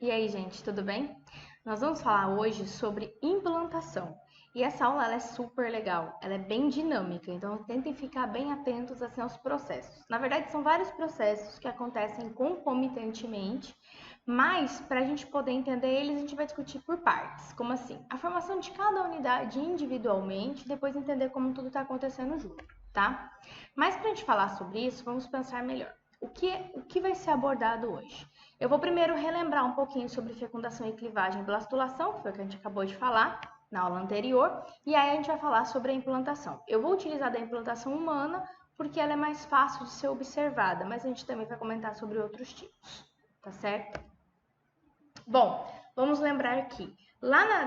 E aí, gente, tudo bem? Nós vamos falar hoje sobre implantação. E essa aula ela é super legal, ela é bem dinâmica, então tentem ficar bem atentos assim, aos processos. Na verdade, são vários processos que acontecem concomitantemente, mas para a gente poder entender eles, a gente vai discutir por partes. Como assim? A formação de cada unidade individualmente, depois entender como tudo está acontecendo junto, tá? Mas para a gente falar sobre isso, vamos pensar melhor. O que vai ser abordado hoje? Eu vou primeiro relembrar um pouquinho sobre fecundação e clivagem e blastulação, que foi o que a gente acabou de falar na aula anterior, e aí a gente vai falar sobre a implantação. Eu vou utilizar da implantação humana porque ela é mais fácil de ser observada, mas a gente também vai comentar sobre outros tipos, tá certo? Bom, vamos lembrar que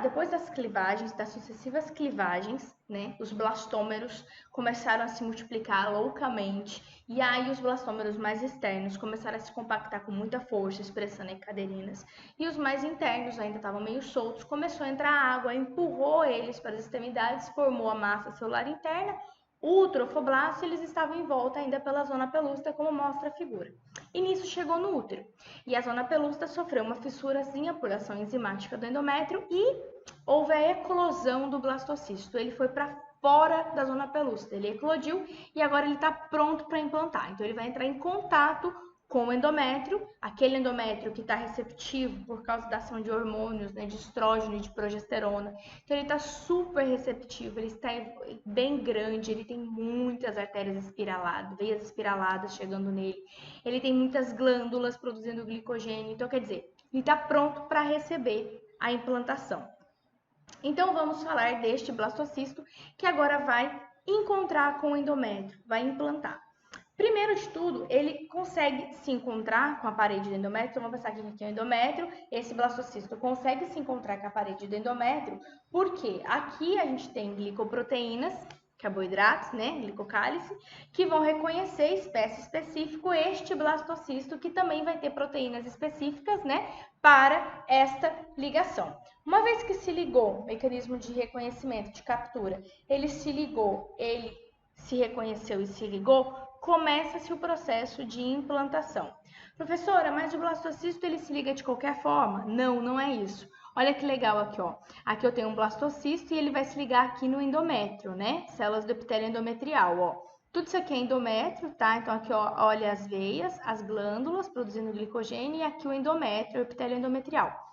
depois das clivagens, das sucessivas clivagens, né, os blastômeros começaram a se multiplicar loucamente, e aí os blastômeros mais externos começaram a se compactar com muita força, expressando em caderinas, e os mais internos ainda estavam meio soltos, começou a entrar água, empurrou eles para as extremidades, formou a massa celular interna. O trofoblasto, eles estavam em volta ainda pela zona pelúcida, como mostra a figura. E nisso chegou no útero. E a zona pelúcida sofreu uma fissurazinha por ação enzimática do endométrio e houve a eclosão do blastocisto. Ele foi para fora da zona pelúcida, ele eclodiu e agora ele está pronto para implantar. Então ele vai entrar em contato com o endométrio, aquele endométrio que está receptivo por causa da ação de hormônios, né, de estrógeno e de progesterona. Então ele está super receptivo, ele está bem grande, ele tem muitas artérias espiraladas, veias espiraladas chegando nele, ele tem muitas glândulas produzindo glicogênio, então quer dizer, ele está pronto para receber a implantação. Então vamos falar deste blastocisto que agora vai encontrar com o endométrio, vai implantar. Primeiro de tudo, ele consegue se encontrar com a parede do endométrio. Então, vamos pensar que aqui é o endométrio. Esse blastocisto consegue se encontrar com a parede do endométrio, porque aqui a gente tem glicoproteínas, carboidratos, né, glicocálice, que vão reconhecer espécie específica este blastocisto, que também vai ter proteínas específicas, né, para esta ligação. Uma vez que se ligou, mecanismo de reconhecimento, de captura, ele se ligou, ele se reconheceu e se ligou, começa-se o processo de implantação. Professora, mas o blastocisto ele se liga de qualquer forma? Não, não é isso. Olha que legal aqui, ó. Aqui eu tenho um blastocisto e ele vai se ligar aqui no endométrio, né? Células do epitélio endometrial, ó. Tudo isso aqui é endométrio, tá? Então aqui, ó, olha as veias, as glândulas produzindo glicogênio e aqui o endométrio, o epitélio endometrial.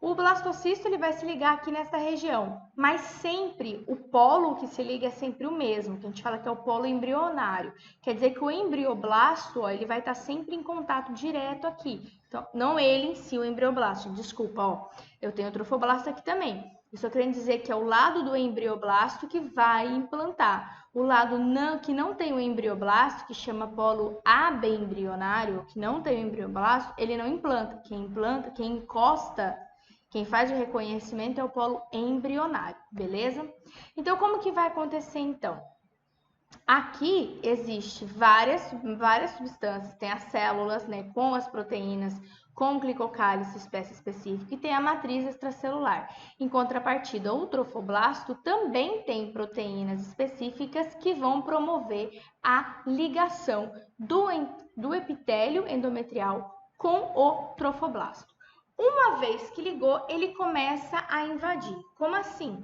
O blastocisto ele vai se ligar aqui nessa região, mas sempre o polo que se liga é sempre o mesmo, que a gente fala que é o polo embrionário. Quer dizer que o embrioblasto, ó, ele vai estar sempre em contato direto aqui. Então, não ele em si, o embrioblasto, desculpa, ó. Eu tenho o trofoblasto aqui também. Isso eu querendo dizer que é o lado do embrioblasto que vai implantar. O lado que não tem o embrioblasto, que chama polo abembrionário, que não tem o embrioblasto, ele não implanta. Quem implanta, quem encosta, quem faz o reconhecimento é o polo embrionário, beleza? Então, como que vai acontecer então? Aqui existe várias substâncias, tem as células, né, com as proteínas, com glicocálice, espécie específica, e tem a matriz extracelular. Em contrapartida, o trofoblasto também tem proteínas específicas que vão promover a ligação do epitélio endometrial com o trofoblasto. Uma vez que ligou, ele começa a invadir. Como assim?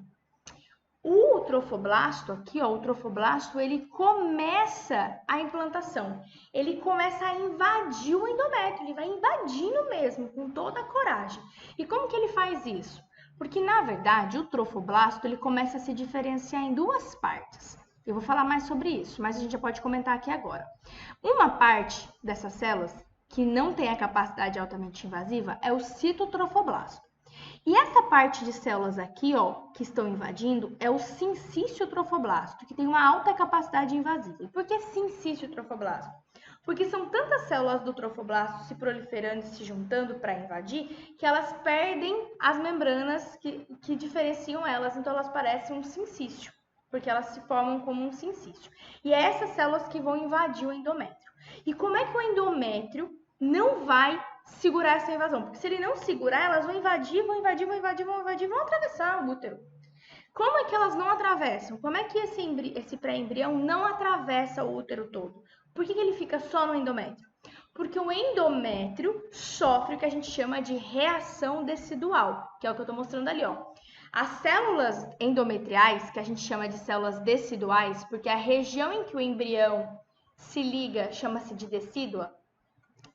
O trofoblasto aqui, ó, o trofoblasto, ele começa a implantação. Ele começa a invadir o endométrio, ele vai invadindo mesmo, com toda a coragem. E como que ele faz isso? Porque, na verdade, o trofoblasto, ele começa a se diferenciar em duas partes. Eu vou falar mais sobre isso, mas a gente já pode comentar aqui agora. Uma parte dessas células que não tem a capacidade altamente invasiva é o citotrofoblasto. E essa parte de células aqui, ó, que estão invadindo, é o sincício-trofoblasto, que tem uma alta capacidade invasiva. E por que sincício-trofoblasto? Porque são tantas células do trofoblasto se proliferando e se juntando para invadir, que elas perdem as membranas que diferenciam elas, então elas parecem um sincício, porque elas se formam como um sincício. E é essas células que vão invadir o endométrio. E como é que o endométrio não vai segurar essa invasão? Porque se ele não segurar, elas vão invadir, vão atravessar o útero. Como é que elas não atravessam? Como é que esse pré-embrião não atravessa o útero todo? Por que ele fica só no endométrio? Porque o endométrio sofre o que a gente chama de reação decidual, que é o que eu estou mostrando ali, ó. As células endometriais, que a gente chama de células deciduais, porque a região em que o embrião se liga chama-se de decídua,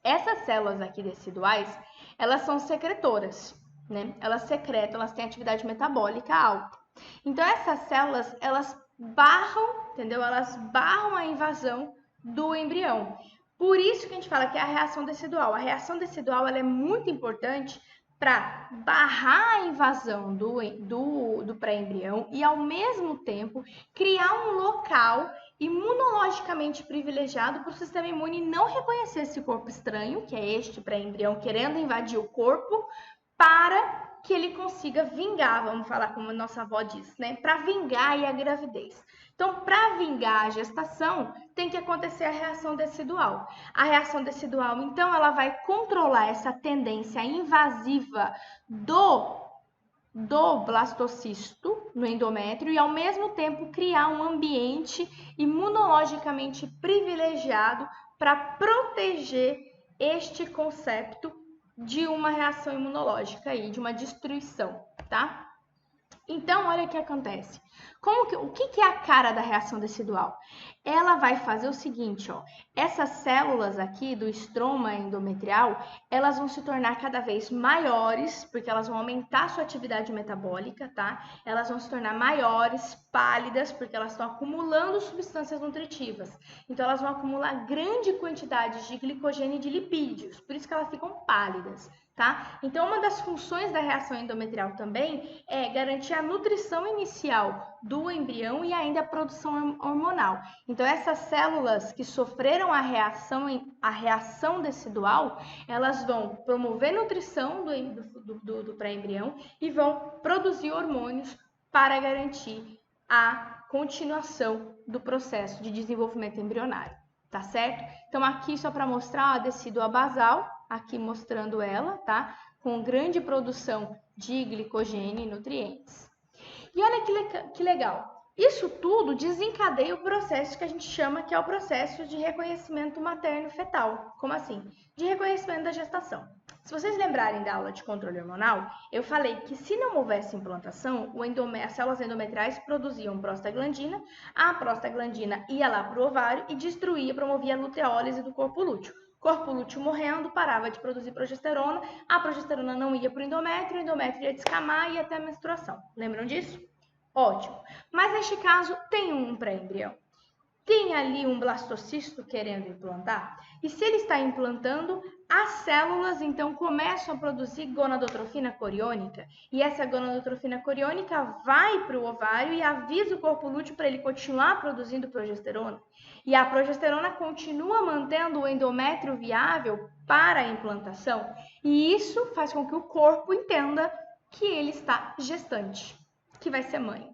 essas células aqui deciduais, elas são secretoras, né? Elas secretam, elas têm atividade metabólica alta. Então, essas células, elas barram, entendeu? Elas barram a invasão do embrião. Por isso que a gente fala que é a reação decidual. A reação decidual, ela é muito importante para barrar a invasão do pré-embrião e, ao mesmo tempo, criar um local imunologicamente privilegiado para o sistema imune não reconhecer esse corpo estranho, que é este pré-embrião querendo invadir o corpo, para que ele consiga vingar, vamos falar como a nossa avó diz, né? Para vingar aí a gravidez. Então, para vingar a gestação, tem que acontecer a reação decidual. A reação decidual, então, ela vai controlar essa tendência invasiva do blastocisto no endométrio e, ao mesmo tempo, criar um ambiente imunologicamente privilegiado para proteger este concepto de uma reação imunológica e de uma destruição, tá? Então, olha o que acontece. O que é a cara da reação decidual? Ela vai fazer o seguinte, ó. Essas células aqui do estroma endometrial, elas vão se tornar cada vez maiores, porque elas vão aumentar sua atividade metabólica, tá? Elas vão se tornar maiores, pálidas, porque elas estão acumulando substâncias nutritivas. Então, elas vão acumular grande quantidade de glicogênio e de lipídios, por isso que elas ficam pálidas. Tá? Então, uma das funções da reação endometrial também é garantir a nutrição inicial do embrião e ainda a produção hormonal. Então, essas células que sofreram a reação decidual, elas vão promover nutrição do pré-embrião e vão produzir hormônios para garantir a continuação do processo de desenvolvimento embrionário. Tá certo? Então, aqui só para mostrar a decídua basal, aqui mostrando ela, tá? Com grande produção de glicogênio e nutrientes. E olha que legal. Isso tudo desencadeia o processo que a gente chama que é o processo de reconhecimento materno-fetal. Como assim? De reconhecimento da gestação. Se vocês lembrarem da aula de controle hormonal, eu falei que se não houvesse implantação, as células endometriais produziam prostaglandina, a prostaglandina ia lá para o ovário e destruía, promovia a luteólise do corpo lúteo. Corpo lúteo morrendo, parava de produzir progesterona, a progesterona não ia para o endométrio ia descamar e ia até a menstruação. Lembram disso? Ótimo. Mas neste caso, tem um pré-embrião. Tem ali um blastocisto querendo implantar, e se ele está implantando, as células então começam a produzir gonadotrofina coriônica, e essa gonadotrofina coriônica vai para o ovário e avisa o corpo lúteo para ele continuar produzindo progesterona, e a progesterona continua mantendo o endométrio viável para a implantação, e isso faz com que o corpo entenda que ele está gestante, que vai ser mãe.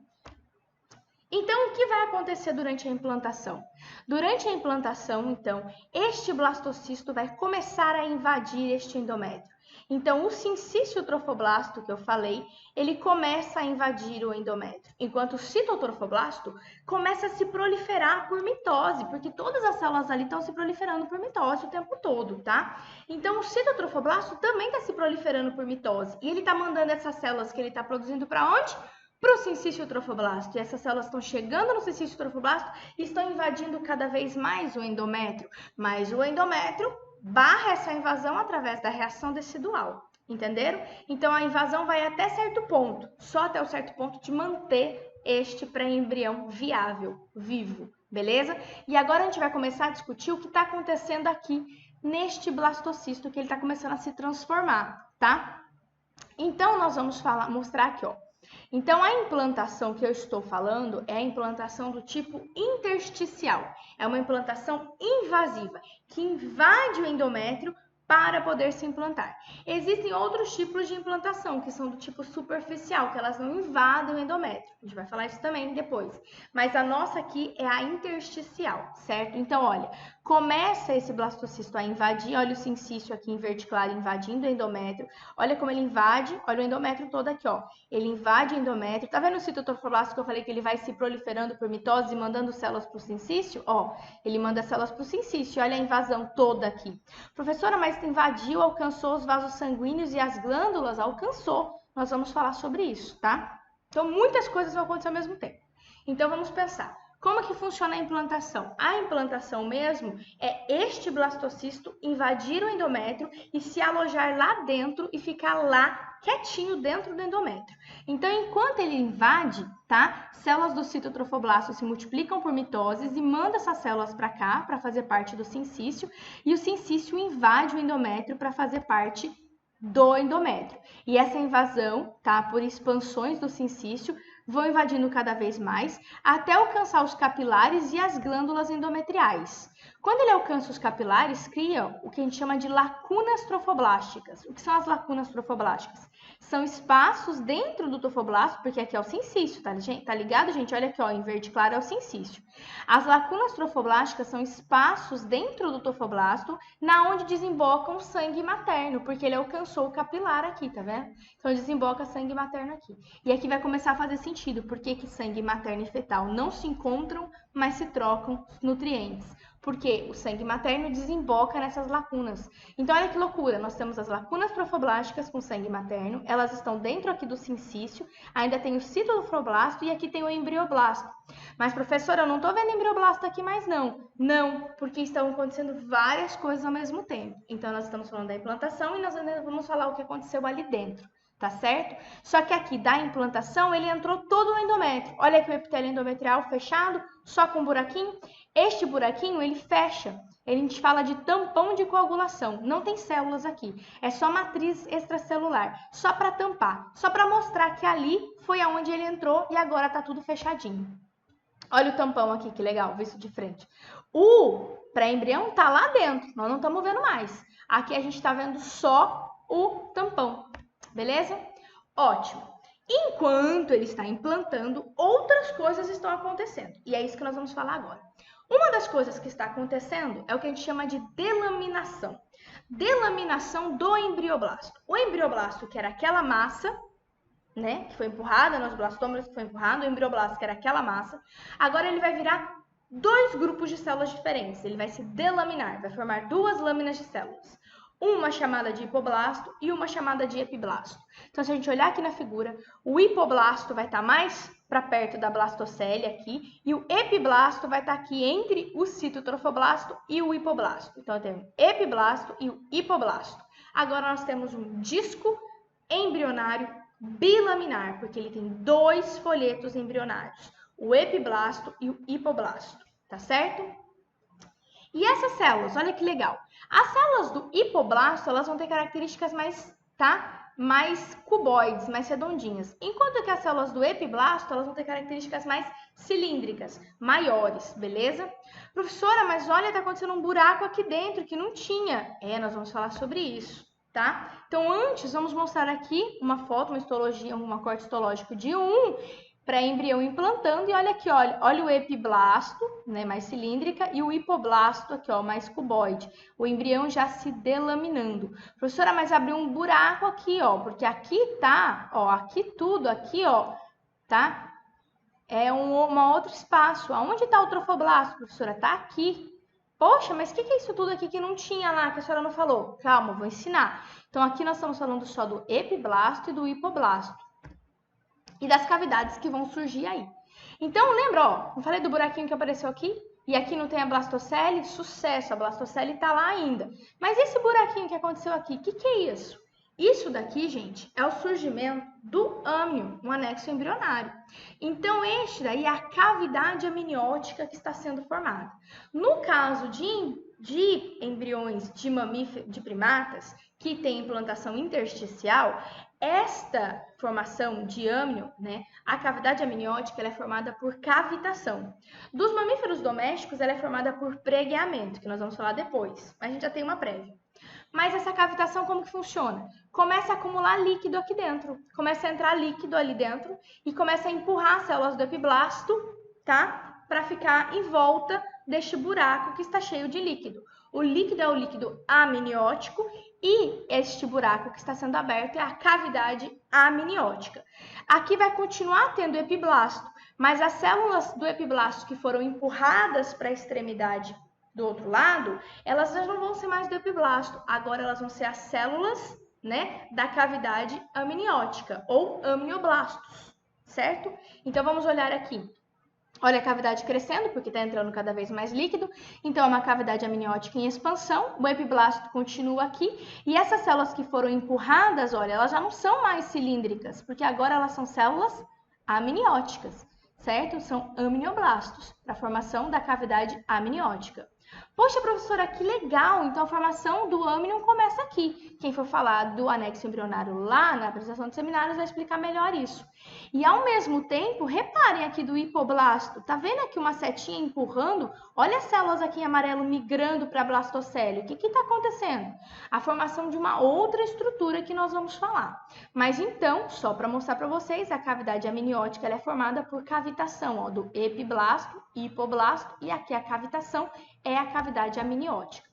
Então, o que vai acontecer durante a implantação? Durante a implantação, então, este blastocisto vai começar a invadir este endométrio. Então, o sincício trofoblasto que eu falei, ele começa a invadir o endométrio, enquanto o citotrofoblasto começa a se proliferar por mitose, porque todas as células ali estão se proliferando por mitose o tempo todo, tá? Então, o citotrofoblasto também está se proliferando por mitose, e ele está mandando essas células que ele está produzindo para onde? Para o sincício trofoblasto. E essas células estão chegando no sincício trofoblasto e estão invadindo cada vez mais o endométrio. Mas o endométrio barra essa invasão através da reação decidual. Entenderam? Então, a invasão vai até certo ponto, só até o certo ponto de manter este pré-embrião viável, vivo, beleza? E agora a gente vai começar a discutir o que está acontecendo aqui neste blastocisto, que ele está começando a se transformar, tá? Então, nós vamos mostrar aqui, ó. Então, a implantação que eu estou falando é a implantação do tipo intersticial. É uma implantação invasiva, que invade o endométrio para poder se implantar. Existem outros tipos de implantação, que são do tipo superficial, que elas não invadem o endométrio. A gente vai falar isso também depois. Mas a nossa aqui é a intersticial, certo? Então, olha, começa esse blastocisto a invadir, olha o sincício aqui em verde claro invadindo o endométrio, olha como ele invade, olha o endométrio todo aqui, ó, ele invade o endométrio, tá vendo o citotrofoblasto que eu falei que ele vai se proliferando por mitose e mandando células para o sincício? Ó, ele manda células para o sincício, olha a invasão toda aqui. Professora, mas invadiu, alcançou os vasos sanguíneos e as glândulas? Alcançou, nós vamos falar sobre isso, tá? Então, muitas coisas vão acontecer ao mesmo tempo. Então, vamos pensar. Como que funciona a implantação? A implantação mesmo é este blastocisto invadir o endométrio e se alojar lá dentro e ficar lá quietinho dentro do endométrio. Então, enquanto ele invade, tá? Células do citotrofoblasto se multiplicam por mitoses e manda essas células para cá para fazer parte do sincício e o sincício invade o endométrio para fazer parte do endométrio. E essa invasão, tá? Por expansões do sincício, vão invadindo cada vez mais até alcançar os capilares e as glândulas endometriais. Quando ele alcança os capilares, cria o que a gente chama de lacunas trofoblásticas. O que são as lacunas trofoblásticas? São espaços dentro do trofoblasto, porque aqui é o sincício, tá ligado, gente? Olha aqui, ó, em verde claro é o sincício. As lacunas trofoblásticas são espaços dentro do trofoblasto, na onde desemboca o sangue materno, porque ele alcançou o capilar aqui, tá vendo? Então desemboca sangue materno aqui. E aqui vai começar a fazer sentido, porque que sangue materno e fetal não se encontram, mas se trocam nutrientes. Porque o sangue materno desemboca nessas lacunas. Então, olha que loucura, nós temos as lacunas trofoblásticas com sangue materno, elas estão dentro aqui do sincício, ainda tem o citotrofoblasto e aqui tem o embrioblasto. Mas, professora, eu não estou vendo embrioblasto aqui mais não. Não, porque estão acontecendo várias coisas ao mesmo tempo. Então, nós estamos falando da implantação e nós ainda vamos falar o que aconteceu ali dentro. Tá certo? Só que aqui da implantação ele entrou todo no endométrio. Olha aqui o epitélio endometrial fechado, só com um buraquinho. Este buraquinho ele fecha. A gente fala de tampão de coagulação. Não tem células aqui. É só matriz extracelular. Só para tampar. Só para mostrar que ali foi aonde ele entrou e agora tá tudo fechadinho. Olha o tampão aqui, que legal, visto de frente. O pré-embrião tá lá dentro. Nós não estamos vendo mais. Aqui a gente está vendo só o tampão. Beleza? Ótimo. Enquanto ele está implantando, outras coisas estão acontecendo. E é isso que nós vamos falar agora. Uma das coisas que está acontecendo é o que a gente chama de delaminação. Delaminação do embrioblasto. O embrioblasto, que era aquela massa, né, que foi empurrada nos blastômeros, que foi empurrado, o embrioblasto, que era aquela massa, agora ele vai virar dois grupos de células diferentes. Ele vai se delaminar, vai formar duas lâminas de células. Uma chamada de hipoblasto e uma chamada de epiblasto. Então, se a gente olhar aqui na figura, o hipoblasto vai estar mais para perto da blastocele aqui e o epiblasto vai estar aqui entre o citotrofoblasto e o hipoblasto. Então, eu tenho o epiblasto e o hipoblasto. Agora, nós temos um disco embrionário bilaminar, porque ele tem dois folhetos embrionários, o epiblasto e o hipoblasto, tá certo? E essas células, olha que legal. As células do hipoblasto, elas vão ter características mais cuboides, mais redondinhas. Enquanto que as células do epiblasto, elas vão ter características mais cilíndricas, maiores, beleza? Professora, mas olha, tá acontecendo um buraco aqui dentro que não tinha. Nós vamos falar sobre isso, tá? Então, antes, vamos mostrar aqui uma foto, uma histologia, um corte histológico de um pré-embrião implantando, e olha aqui, olha o epiblasto, né, mais cilíndrica, e o hipoblasto aqui, ó, mais cuboide. O embrião já se delaminando. Professora, mas abriu um buraco aqui, ó, porque aqui tá, ó, aqui tudo, aqui, ó, tá? É um outro espaço. Aonde tá o trofoblasto, professora? Tá aqui. Poxa, mas o que é isso tudo aqui que não tinha lá, que a senhora não falou? Calma, vou ensinar. Então, aqui nós estamos falando só do epiblasto e do hipoblasto. E das cavidades que vão surgir aí. Então, lembra, ó, eu falei do buraquinho que apareceu aqui? E aqui não tem a blastocele? Sucesso, a blastocele tá lá ainda. Mas esse buraquinho que aconteceu aqui, o que é isso? Isso daqui, gente, é o surgimento do âmnio, um anexo embrionário. Então, este daí é a cavidade amniótica que está sendo formada. No caso de embriões de mamíferos, de primatas, que tem implantação intersticial, esta formação de âmnio, né, a cavidade amniótica, ela é formada por cavitação. Dos mamíferos domésticos, ela é formada por pregueamento, que nós vamos falar depois, mas a gente já tem uma prévia. Mas essa cavitação como que funciona? Começa a acumular líquido aqui dentro, começa a entrar líquido ali dentro e começa a empurrar as células do epiblasto, tá? Para ficar em volta deste buraco que está cheio de líquido. O líquido é o líquido amniótico e este buraco que está sendo aberto é a cavidade amniótica. Aqui vai continuar tendo epiblasto, mas as células do epiblasto que foram empurradas para a extremidade do outro lado, elas já não vão ser mais do epiblasto, agora elas vão ser as células, né, da cavidade amniótica ou amnioblastos, certo? Então vamos olhar aqui. Olha a cavidade crescendo, porque está entrando cada vez mais líquido. Então, é uma cavidade amniótica em expansão. O epiblasto continua aqui. E essas células que foram empurradas, olha, elas já não são mais cilíndricas, porque agora elas são células amnióticas, certo? São amnioblastos, para a formação da cavidade amniótica. Poxa, professora, que legal! Então, a formação do âmnion começa aqui. Quem for falar do anexo embrionário lá na apresentação de seminários vai explicar melhor isso. E, ao mesmo tempo, reparem aqui do hipoblasto. Tá vendo aqui uma setinha empurrando? Olha as células aqui em amarelo migrando para a blastocélio. O que está acontecendo? A formação de uma outra estrutura que nós vamos falar. Mas, então, só para mostrar para vocês, a cavidade amniótica ela é formada por cavitação, ó, do epiblasto, hipoblasto, e aqui a cavitação é a cavidade amniótica.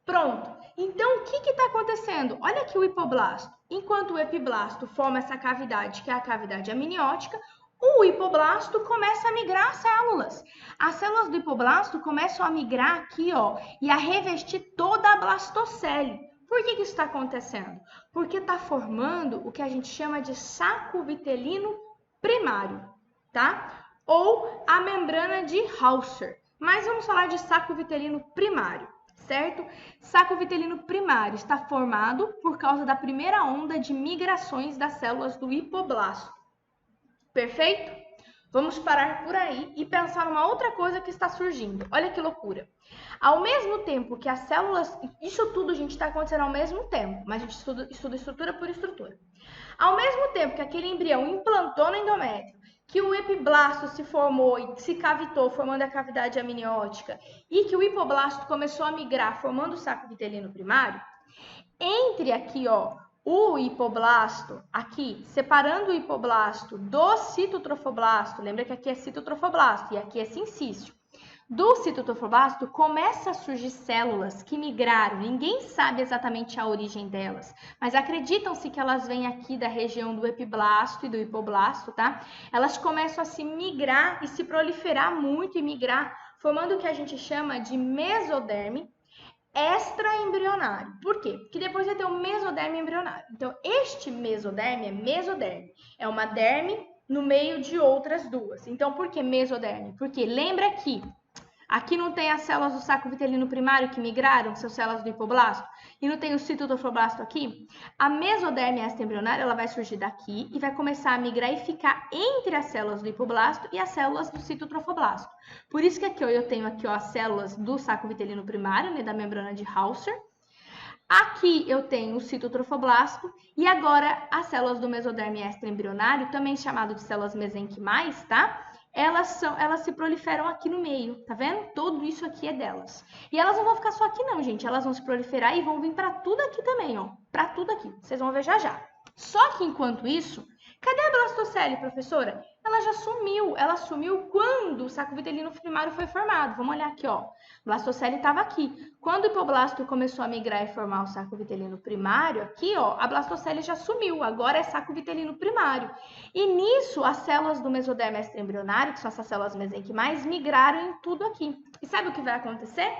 Pronto. Então, o que está acontecendo? Olha aqui o hipoblasto. Enquanto o epiblasto forma essa cavidade, que é a cavidade amniótica, o hipoblasto começa a migrar as células. As células do hipoblasto começam a migrar aqui, ó, e a revestir toda a blastocélio. Por que isso está acontecendo? Porque está formando o que a gente chama de saco vitelino primário, tá? Ou a membrana de Hauser. Mas vamos falar de saco vitelino primário, certo? Saco vitelino primário está formado por causa da primeira onda de migrações das células do hipoblasto. Perfeito? Vamos parar por aí e pensar numa outra coisa que está surgindo. Olha que loucura. Ao mesmo tempo que as células... Isso tudo, gente, está acontecendo ao mesmo tempo, mas a gente estuda estrutura por estrutura. Ao mesmo tempo que aquele embrião implantou no endométrio, que o epiblasto se formou e se cavitou, formando a cavidade amniótica, e que o hipoblasto começou a migrar, formando o saco vitelino primário, entre aqui, ó, o hipoblasto, aqui, separando o hipoblasto do citotrofoblasto, lembra que aqui é citotrofoblasto e aqui é sincício. Do citotrofoblasto começa a surgir células que migraram, ninguém sabe exatamente a origem delas, mas acreditam-se que elas vêm aqui da região do epiblasto e do hipoblasto, tá? Elas começam a se migrar e se proliferar muito e migrar, formando o que a gente chama de mesoderme extraembrionário. Por quê? Porque depois vai ter o mesoderme embrionário. Então, este mesoderme é mesoderme, é uma derme no meio de outras duas. Então, por que mesoderme? Porque lembra que aqui não tem as células do saco vitelino primário que migraram, que são células do hipoblasto, e não tem o citotrofoblasto aqui? A mesoderme extraembrionária ela vai surgir daqui e vai começar a migrar e ficar entre as células do hipoblasto e as células do citotrofoblasto. Por isso que aqui ó, eu tenho aqui ó, as células do saco vitelino primário, né, da membrana de Hauser. Aqui eu tenho o citotrofoblasto e agora as células do mesoderme extraembrionário, também chamado de células mesenquimais, tá? Elas se proliferam aqui no meio, tá vendo? Tudo isso aqui é delas. E elas não vão ficar só aqui não, gente. Elas vão se proliferar e vão vir para tudo aqui também, ó. Para tudo aqui. Vocês vão ver já já. Só que enquanto isso, cadê a blastocélio, professora? Ela já sumiu. Ela sumiu quando o saco vitelino primário foi formado. Vamos olhar aqui, ó. Blastocélio estava aqui. Quando o hipoblasto começou a migrar e formar o saco vitelino primário, aqui, ó, a blastocélio já sumiu. Agora é saco vitelino primário. E nisso, as células do mesoderme extraembrionário, que são essas células mesenquimais, migraram em tudo aqui. E sabe o que vai acontecer?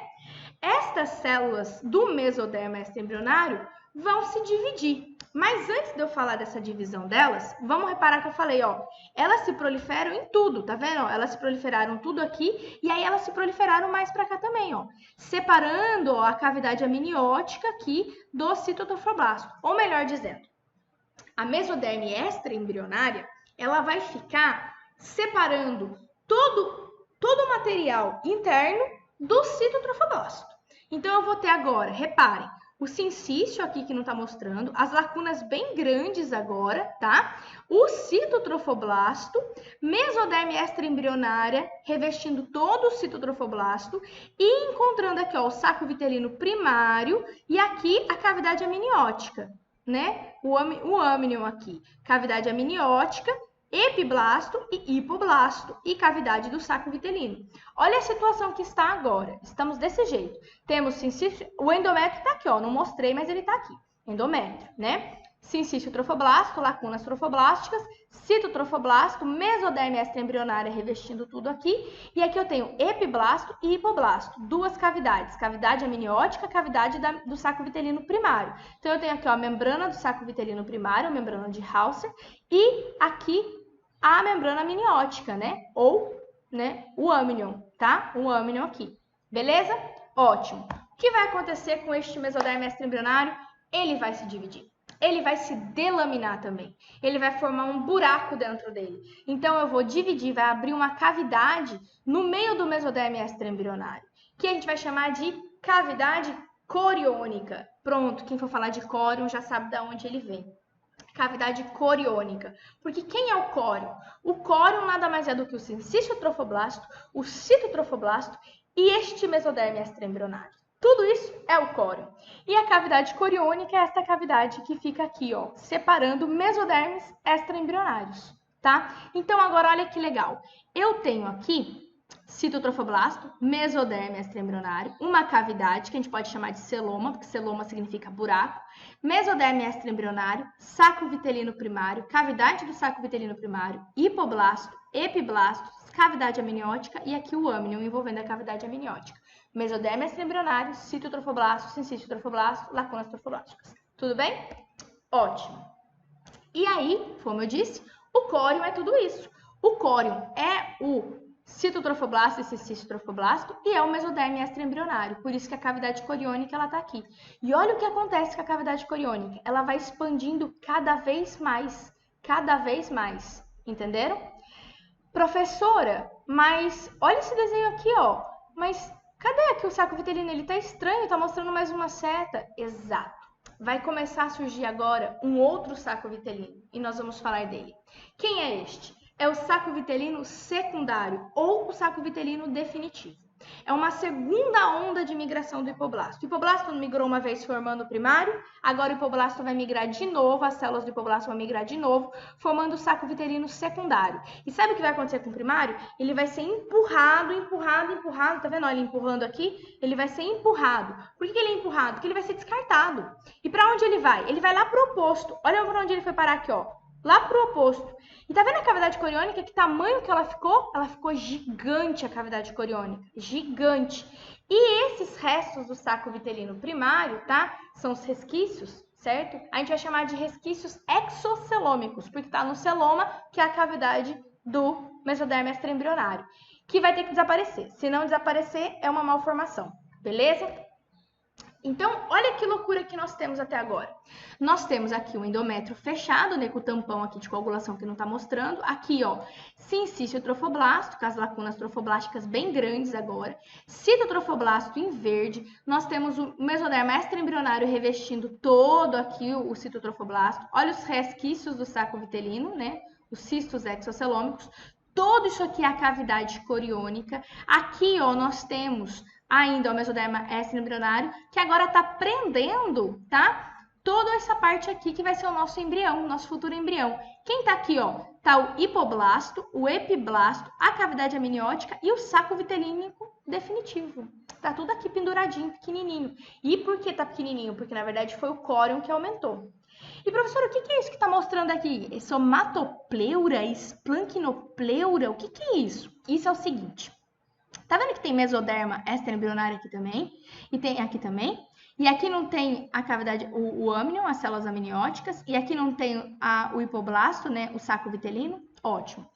Estas células do mesoderme extraembrionário vão se dividir. Mas antes de eu falar dessa divisão delas, vamos reparar que eu falei, ó, elas se proliferam em tudo, tá vendo? Ó, elas se proliferaram tudo aqui e aí elas se proliferaram mais para cá também, ó, separando ó, a cavidade amniótica aqui do citotrofoblasto. Ou melhor dizendo, a mesoderme extraembrionária, ela vai ficar separando todo o material interno do citotrofoblasto. Então eu vou ter agora, reparem, o sincício aqui que não está mostrando, as lacunas bem grandes agora, tá? O citotrofoblasto, mesoderme extraembrionária, revestindo todo o citotrofoblasto e encontrando aqui, ó, o saco vitelino primário e aqui a cavidade amniótica, né? O âmnion aqui, cavidade amniótica epiblasto e hipoblasto e cavidade do saco vitelino. Olha a situação que está agora. Estamos desse jeito. Temos sincício, o endométrio está aqui, ó, não mostrei, mas ele está aqui. Endométrio, né? Sincício trofoblasto, lacunas trofoblásticas, citotrofoblasto, mesoderme extraembrionária revestindo tudo aqui. E aqui eu tenho epiblasto e hipoblasto, duas cavidades, cavidade amniótica, cavidade do saco vitelino primário. Então eu tenho aqui ó, a membrana do saco vitelino primário, a membrana de Hauser, e aqui a membrana amniótica, né? Ou, né, o amnion, tá? O amnion aqui. Beleza? Ótimo. O que vai acontecer com este mesoderme extraembrionário? Ele vai se dividir. Ele vai se delaminar também. Ele vai formar um buraco dentro dele. Então, eu vou dividir, vai abrir uma cavidade no meio do mesoderme extraembrionário, que a gente vai chamar de cavidade coriônica. Pronto, quem for falar de córion já sabe de onde ele vem. Cavidade coriônica. Porque quem é o córion? O córion nada mais é do que o sincício trofoblasto, o citotrofoblasto e este mesoderme extraembrionário. Tudo isso é o córion. E a cavidade coriônica é esta cavidade que fica aqui, ó, separando mesodermes extraembrionários, tá? Então, agora, olha que legal. Eu tenho aqui citotrofoblasto, mesoderme extraembrionário, uma cavidade que a gente pode chamar de celoma, porque celoma significa buraco, mesoderme extraembrionário, saco vitelino primário, cavidade do saco vitelino primário, hipoblasto, epiblasto, cavidade amniótica e aqui o amnion envolvendo a cavidade amniótica. Mesoderme extraembrionário, citotrofoblasto, sincício trofoblasto, lacunas trofoblásticas. Tudo bem? Ótimo. E aí, como eu disse, o córion é tudo isso. O córion é o citotrofoblasto e sincício trofoblasto e é o mesoderme extraembrionário. Por isso que a cavidade coriônica ela tá aqui. E olha o que acontece com a cavidade coriônica. Ela vai expandindo cada vez mais. Cada vez mais. Entenderam? Professora, mas olha esse desenho aqui, ó. Mas cadê aqui o saco vitelino? Ele tá estranho, tá mostrando mais uma seta. Exato. Vai começar a surgir agora um outro saco vitelino e nós vamos falar dele. Quem é este? É o saco vitelino secundário ou o saco vitelino definitivo. É uma segunda onda de migração do hipoblasto. O hipoblasto migrou uma vez formando o primário, agora o hipoblasto vai migrar de novo, as células do hipoblasto vão migrar de novo, formando o saco vitelino secundário. E sabe o que vai acontecer com o primário? Ele vai ser empurrado, tá vendo? Olha ele empurrando aqui, ele vai ser empurrado. Por que ele é empurrado? Porque ele vai ser descartado. E para onde ele vai? Ele vai lá para o oposto. Olha para onde ele foi parar aqui, ó. Lá para o oposto. E tá vendo a cavidade coriônica? Que tamanho que ela ficou? Ela ficou gigante, a cavidade coriônica. Gigante. E esses restos do saco vitelino primário, tá? São os resquícios, certo? A gente vai chamar de resquícios exocelômicos, porque tá no celoma, que é a cavidade do mesoderme extraembrionário, que vai ter que desaparecer. Se não desaparecer, é uma malformação. Beleza? Então, olha que loucura que nós temos até agora. Nós temos aqui o endométrio fechado, né, com o tampão aqui de coagulação que não está mostrando. Aqui, ó, sincício trofoblasto, com as lacunas trofoblásticas bem grandes agora. Citotrofoblasto em verde. Nós temos o mesoderma extraembrionário revestindo todo aqui o citotrofoblasto. Olha os resquícios do saco vitelino, né, os cistos exocelômicos. Todo isso aqui é a cavidade coriônica. Aqui, ó, nós temos ainda o mesoderma extraembrionário, que agora está prendendo, tá? Toda essa parte aqui que vai ser o nosso embrião, o nosso futuro embrião. Quem tá aqui, ó? Tá o hipoblasto, o epiblasto, a cavidade amniótica e o saco vitelínico definitivo. Tá tudo aqui penduradinho, pequenininho. E por que tá pequenininho? Porque, na verdade, foi o córion que aumentou. E, professora, o que é isso que tá mostrando aqui? Somatopleura, esplanquinopleura, o que é isso? Isso é o seguinte. Tá vendo que tem mesoderma extraembrionário aqui também? E tem aqui também? E aqui não tem a cavidade, o amnion, as células amnióticas. E aqui não tem o hipoblasto, né? O saco vitelino. Ótimo.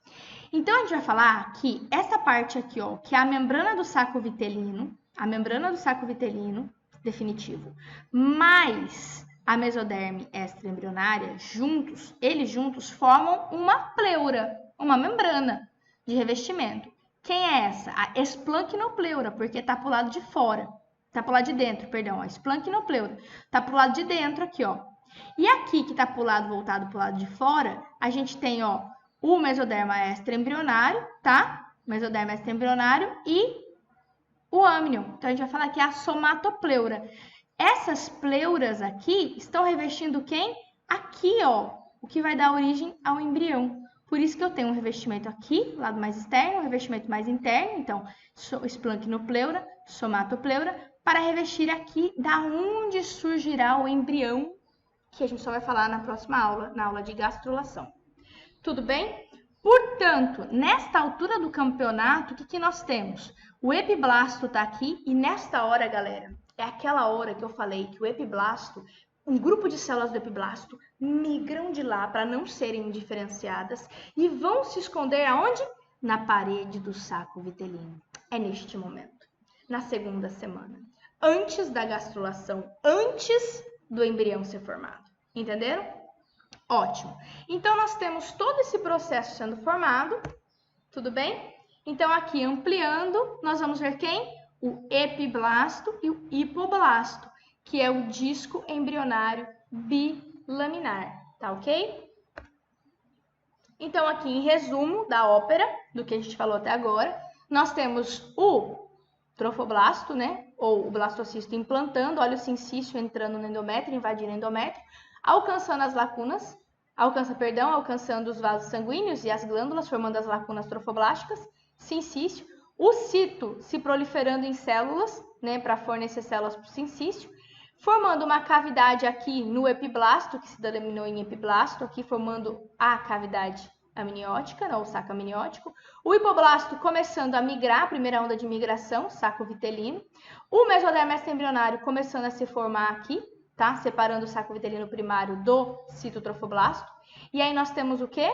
Então, a gente vai falar que essa parte aqui, ó, que é a membrana do saco vitelino, definitivo, mais a mesoderme extraembrionária, eles juntos formam uma pleura, uma membrana de revestimento. Quem é essa? A esplanquinopleura, porque tá pro lado de fora. Tá pro lado de dentro, perdão. A esplanquinopleura. Tá pro lado de dentro aqui, ó. E aqui, que tá pro lado, voltado pro lado de fora, a gente tem, ó, o mesoderma extraembrionário, tá? Mesoderma extraembrionário e o amnion. Então, a gente vai falar que é a somatopleura. Essas pleuras aqui estão revestindo quem? Aqui, ó. O que vai dar origem ao embrião. Por isso que eu tenho um revestimento aqui, lado mais externo, um revestimento mais interno. Então, esplanchnopleura, somatopleura, para revestir aqui da onde surgirá o embrião, que a gente só vai falar na próxima aula, na aula de gastrulação. Tudo bem? Portanto, nesta altura do campeonato, o que nós temos? O epiblasto está aqui e nesta hora, galera, é aquela hora que eu falei que o epiblasto, um grupo de células do epiblasto migram de lá para não serem diferenciadas e vão se esconder aonde? Na parede do saco vitelino. É neste momento, na segunda semana, antes da gastrulação, antes do embrião ser formado. Entenderam? Ótimo. Então, nós temos todo esse processo sendo formado, tudo bem? Então, aqui ampliando, nós vamos ver quem? O epiblasto e o hipoblasto, que é o disco embrionário bilaminar, tá ok? Então, aqui em resumo da ópera, do que a gente falou até agora, nós temos o trofoblasto, né? Ou o blastocisto implantando, olha o sincício entrando no endométrio, invadindo o endométrio, alcançando as lacunas, alcançando os vasos sanguíneos e as glândulas, formando as lacunas trofoblásticas, sincício, o cito se proliferando em células, né, para fornecer células para o sincício, formando uma cavidade aqui no epiblasto, que se denominou em epiblasto, aqui formando a cavidade amniótica, ou saco amniótico, o hipoblasto começando a migrar, a primeira onda de migração, saco vitelino, o mesoderma extraembrionário começando a se formar aqui, tá? Separando o saco vitelino primário do citotrofoblasto. E aí nós temos o quê?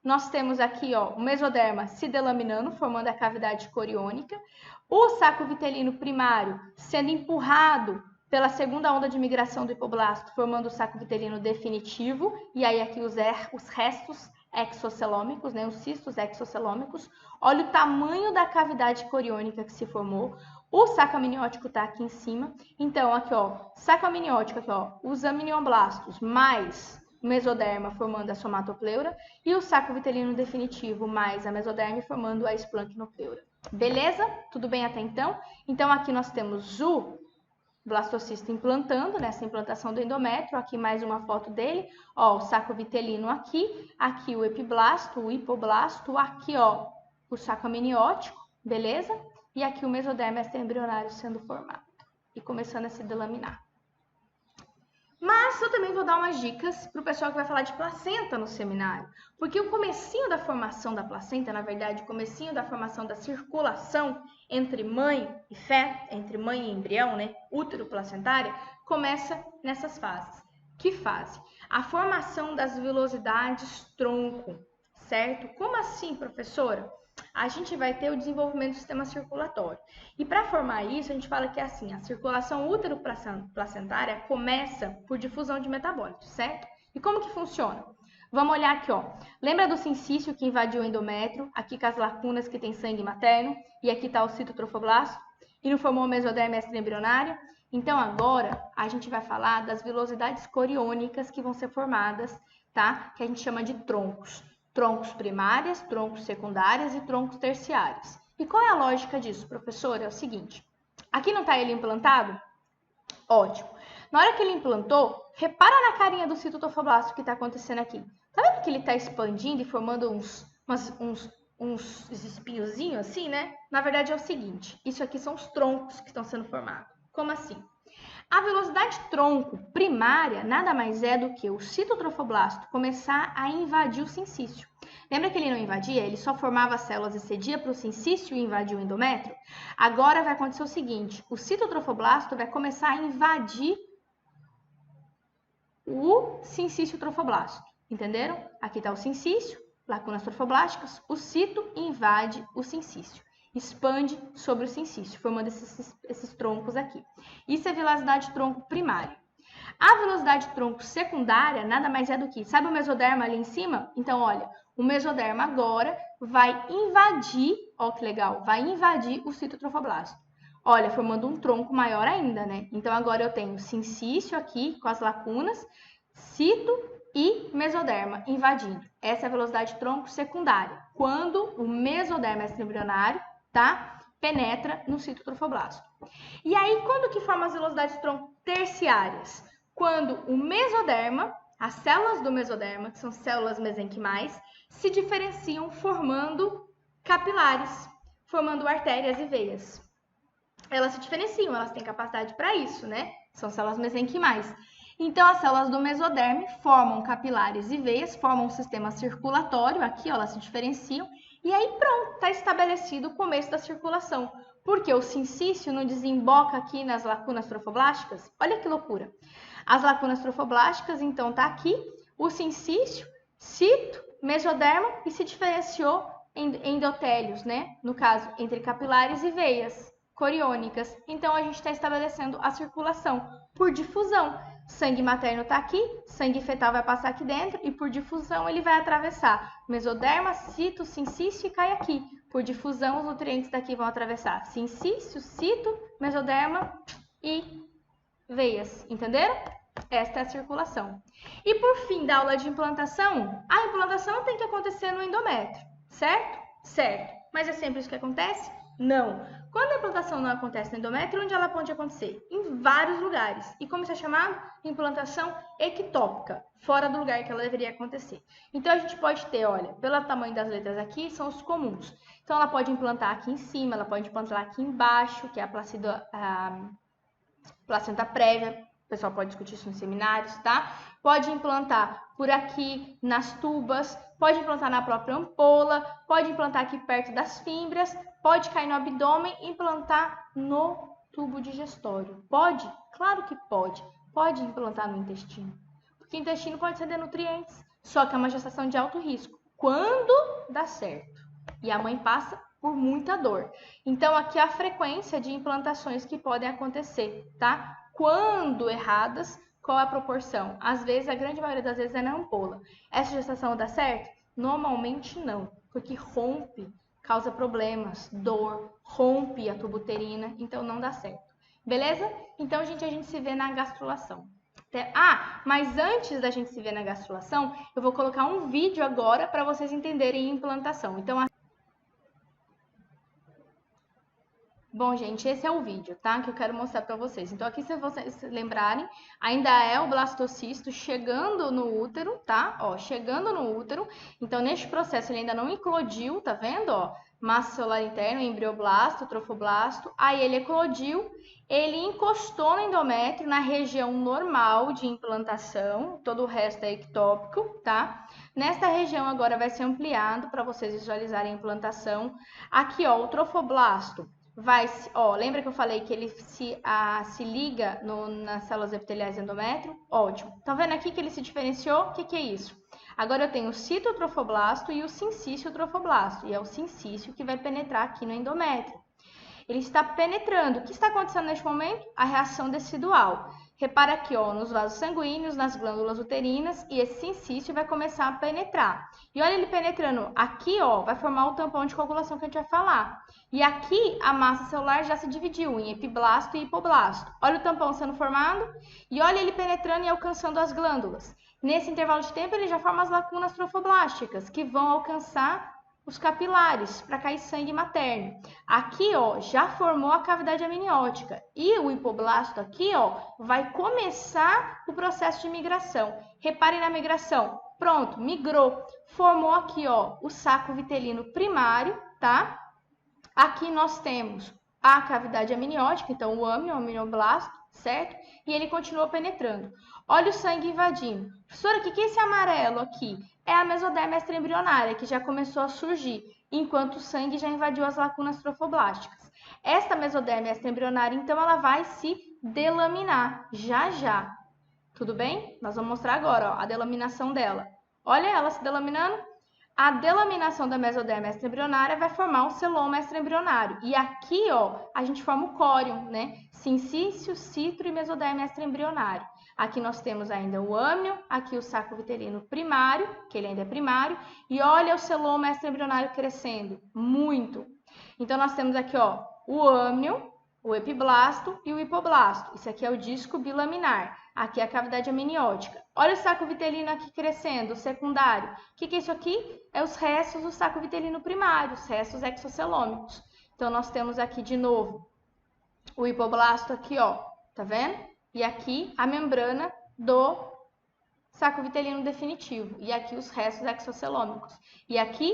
Nós temos aqui, ó, o mesoderma se delaminando, formando a cavidade coriônica, o saco vitelino primário sendo empurrado pela segunda onda de migração do hipoblasto, formando o saco vitelino definitivo, e aí aqui os restos exocelômicos, né, os cistos exocelômicos. Olha o tamanho da cavidade coriônica que se formou. O saco amniótico está aqui em cima. Então, aqui, ó, saco amniótico, aqui, ó, os amnioblastos mais o mesoderma formando a somatopleura e o saco vitelino definitivo mais a mesoderma formando a esplanchnopleura. Beleza? Tudo bem até então? Então, aqui nós temos o blastocisto implantando, nessa implantação do endométrio, aqui mais uma foto dele, ó, o saco vitelino aqui o epiblasto, o hipoblasto, aqui, ó, o saco amniótico, beleza? E aqui o mesoderma extraembrionário sendo formado e começando a se delaminar. Mas eu também vou dar umas dicas para o pessoal que vai falar de placenta no seminário, porque o comecinho da formação da placenta, na verdade, o comecinho da formação da circulação entre mãe e feto, entre mãe e embrião, né, útero placentária, começa nessas fases. Que fase? A formação das velocidades tronco, certo? Como assim, professora? A gente vai ter o desenvolvimento do sistema circulatório. E para formar isso, a gente fala que é assim, a circulação útero-placentária começa por difusão de metabólitos, certo? E como que funciona? Vamos olhar aqui, ó. Lembra do sincício que invadiu o endométrio? Aqui com as lacunas que tem sangue materno. E aqui está o citotrofoblasto. E não formou o mesoderma extraembrionário? Então, agora, a gente vai falar das velocidades coriônicas que vão ser formadas, tá? Que a gente chama de troncos. Troncos primárias, troncos secundárias e troncos terciários. E qual é a lógica disso, professor? É o seguinte, aqui não está ele implantado? Ótimo. Na hora que ele implantou, repara na carinha do citotrofoblasto que está acontecendo aqui. Tá vendo que ele está expandindo e formando uns espinhozinhos assim, né? Na verdade é o seguinte, isso aqui são os troncos que estão sendo formados. Como assim? A velocidade tronco primária nada mais é do que o citotrofoblasto começar a invadir o sincício. Lembra que ele não invadia? Ele só formava células e cedia para o sincício e invadir o endométrio? Agora vai acontecer o seguinte, o citotrofoblasto vai começar a invadir o sincício trofoblasto. Entenderam? Aqui está o sincício, lacunas trofoblásticas, o cito invade o sincício. Expande sobre o sincício, formando esses troncos aqui. Isso é velocidade tronco primária. A velocidade tronco secundária nada mais é do que, sabe o mesoderma ali em cima? Então, olha, o mesoderma agora vai invadir, ó que legal, vai invadir o citotrofoblasto. Olha, formando um tronco maior ainda, né? Então, agora eu tenho sincício aqui com as lacunas, cito e mesoderma invadindo. Essa é a velocidade tronco secundária, quando o mesoderma extraembrionário, tá? Penetra no citotrofoblasto. E aí, quando que forma as velocidades tronco terciárias? Quando o mesoderma As células do mesoderma, que são células mesenquimais, se diferenciam formando capilares, formando artérias e veias. Elas se diferenciam, elas têm capacidade para isso, né? São células mesenquimais. Então, as células do mesoderme formam capilares e veias, formam um sistema circulatório, aqui ó, elas se diferenciam, e aí pronto, está estabelecido o começo da circulação. Porque o sincício não desemboca aqui nas lacunas trofoblásticas? Olha que loucura. As lacunas trofoblásticas, então, tá aqui, o sincício, cito, mesoderma e se diferenciou em endotélios, né? No caso, entre capilares e veias coriônicas. Então, a gente está estabelecendo a circulação por difusão. Sangue materno está aqui, sangue fetal vai passar aqui dentro e por difusão ele vai atravessar mesoderma, cito, sincício e cai aqui. Por difusão, os nutrientes daqui vão atravessar sincício, cito, mesoderma e veias, entenderam? Esta é a circulação. E por fim da aula de implantação, a implantação tem que acontecer no endométrio, certo? Certo. Mas é sempre isso que acontece? Não. Quando a implantação não acontece no endométrio, onde ela pode acontecer? Em vários lugares. E como isso é chamado? Implantação ectópica, fora do lugar que ela deveria acontecer. Então, a gente pode ter, olha, pelo tamanho das letras aqui, são os comuns. Então, ela pode implantar aqui em cima, ela pode implantar aqui embaixo, que é a placenta prévia. O pessoal pode discutir isso nos seminários, tá? Pode implantar por aqui nas tubas, pode implantar na própria ampola, pode implantar aqui perto das fímbrias, pode cair no abdômen e implantar no tubo digestório. Pode? Claro que pode. Pode implantar no intestino. Porque o intestino pode ceder nutrientes, só que é uma gestação de alto risco. Quando dá certo. E a mãe passa por muita dor. Então, aqui é a frequência de implantações que podem acontecer, tá? Quando erradas, qual é a proporção? Às vezes, a grande maioria das vezes é na ampola. Essa gestação dá certo? Normalmente não, porque rompe, causa problemas, dor, rompe a tuba uterina, então não dá certo. Beleza? Então, gente, a gente se vê na gastrulação. Mas antes da gente se ver na gastrulação, eu vou colocar um vídeo agora para vocês entenderem a implantação. Então, bom, gente, esse é o vídeo, tá? Que eu quero mostrar para vocês. Então, aqui, se vocês lembrarem, ainda é o blastocisto chegando no útero, tá? Ó, chegando no útero. Então, neste processo, ele ainda não eclodiu, tá vendo? Ó, massa celular interna, embrioblasto, trofoblasto. Aí, ele eclodiu, ele encostou no endométrio, na região normal de implantação. Todo o resto é ectópico, tá? Nesta região, agora, vai ser ampliado para vocês visualizarem a implantação. Aqui, ó, o trofoblasto. Lembra que eu falei que ele se liga nas células epiteliais do endométrio? Ótimo. Tá vendo aqui que ele se diferenciou? O que é isso? Agora eu tenho o citotrofoblasto e o sincício trofoblasto. E é o sincício que vai penetrar aqui no endométrio. Ele está penetrando. O que está acontecendo neste momento? A reação decidual. Repara aqui, ó, nos vasos sanguíneos, nas glândulas uterinas, e esse sincício vai começar a penetrar. E olha ele penetrando aqui, ó, vai formar o tampão de coagulação que a gente vai falar. E aqui a massa celular já se dividiu em epiblasto e hipoblasto. Olha o tampão sendo formado e olha ele penetrando e alcançando as glândulas. Nesse intervalo de tempo ele já forma as lacunas trofoblásticas, que vão alcançar os capilares para cair sangue materno. Aqui, ó, já formou a cavidade amniótica. E o hipoblasto aqui, ó, vai começar o processo de migração. Reparem na migração. Pronto, migrou. Formou aqui, ó, o saco vitelino primário, tá? Aqui nós temos a cavidade amniótica, então o âmnio, o amnioblasto, certo? E ele continua penetrando. Olha o sangue invadindo. Professora, o que é esse amarelo aqui? É a mesoderma extraembrionária, que já começou a surgir, enquanto o sangue já invadiu as lacunas trofoblásticas. Esta mesoderma extraembrionária, então, ela vai se delaminar, já. Tudo bem? Nós vamos mostrar agora, ó, a delaminação dela. Olha ela se delaminando. A delaminação da mesoderma extraembrionária vai formar o celoma extraembrionário. E aqui, ó, a gente forma o córion, né? Sincício, citro e mesoderma extraembrionário. Aqui nós temos ainda o âmnio, aqui o saco vitelino primário, que ele ainda é primário, e olha o celoma extraembrionário crescendo, muito. Então, nós temos aqui, ó, o âmnio, o epiblasto e o hipoblasto. Isso aqui é o disco bilaminar. Aqui é a cavidade amniótica. Olha o saco vitelino aqui crescendo, o secundário. O que é isso aqui? É os restos do saco vitelino primário, os restos exocelômicos. Então, nós temos aqui de novo o hipoblasto aqui, ó, tá vendo? E aqui a membrana do saco vitelino definitivo. E aqui os restos exocelômicos. E aqui,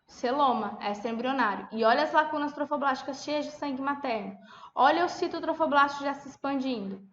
celoma, extraembrionário. E olha as lacunas trofoblásticas cheias de sangue materno. Olha o citotrofoblasto já se expandindo.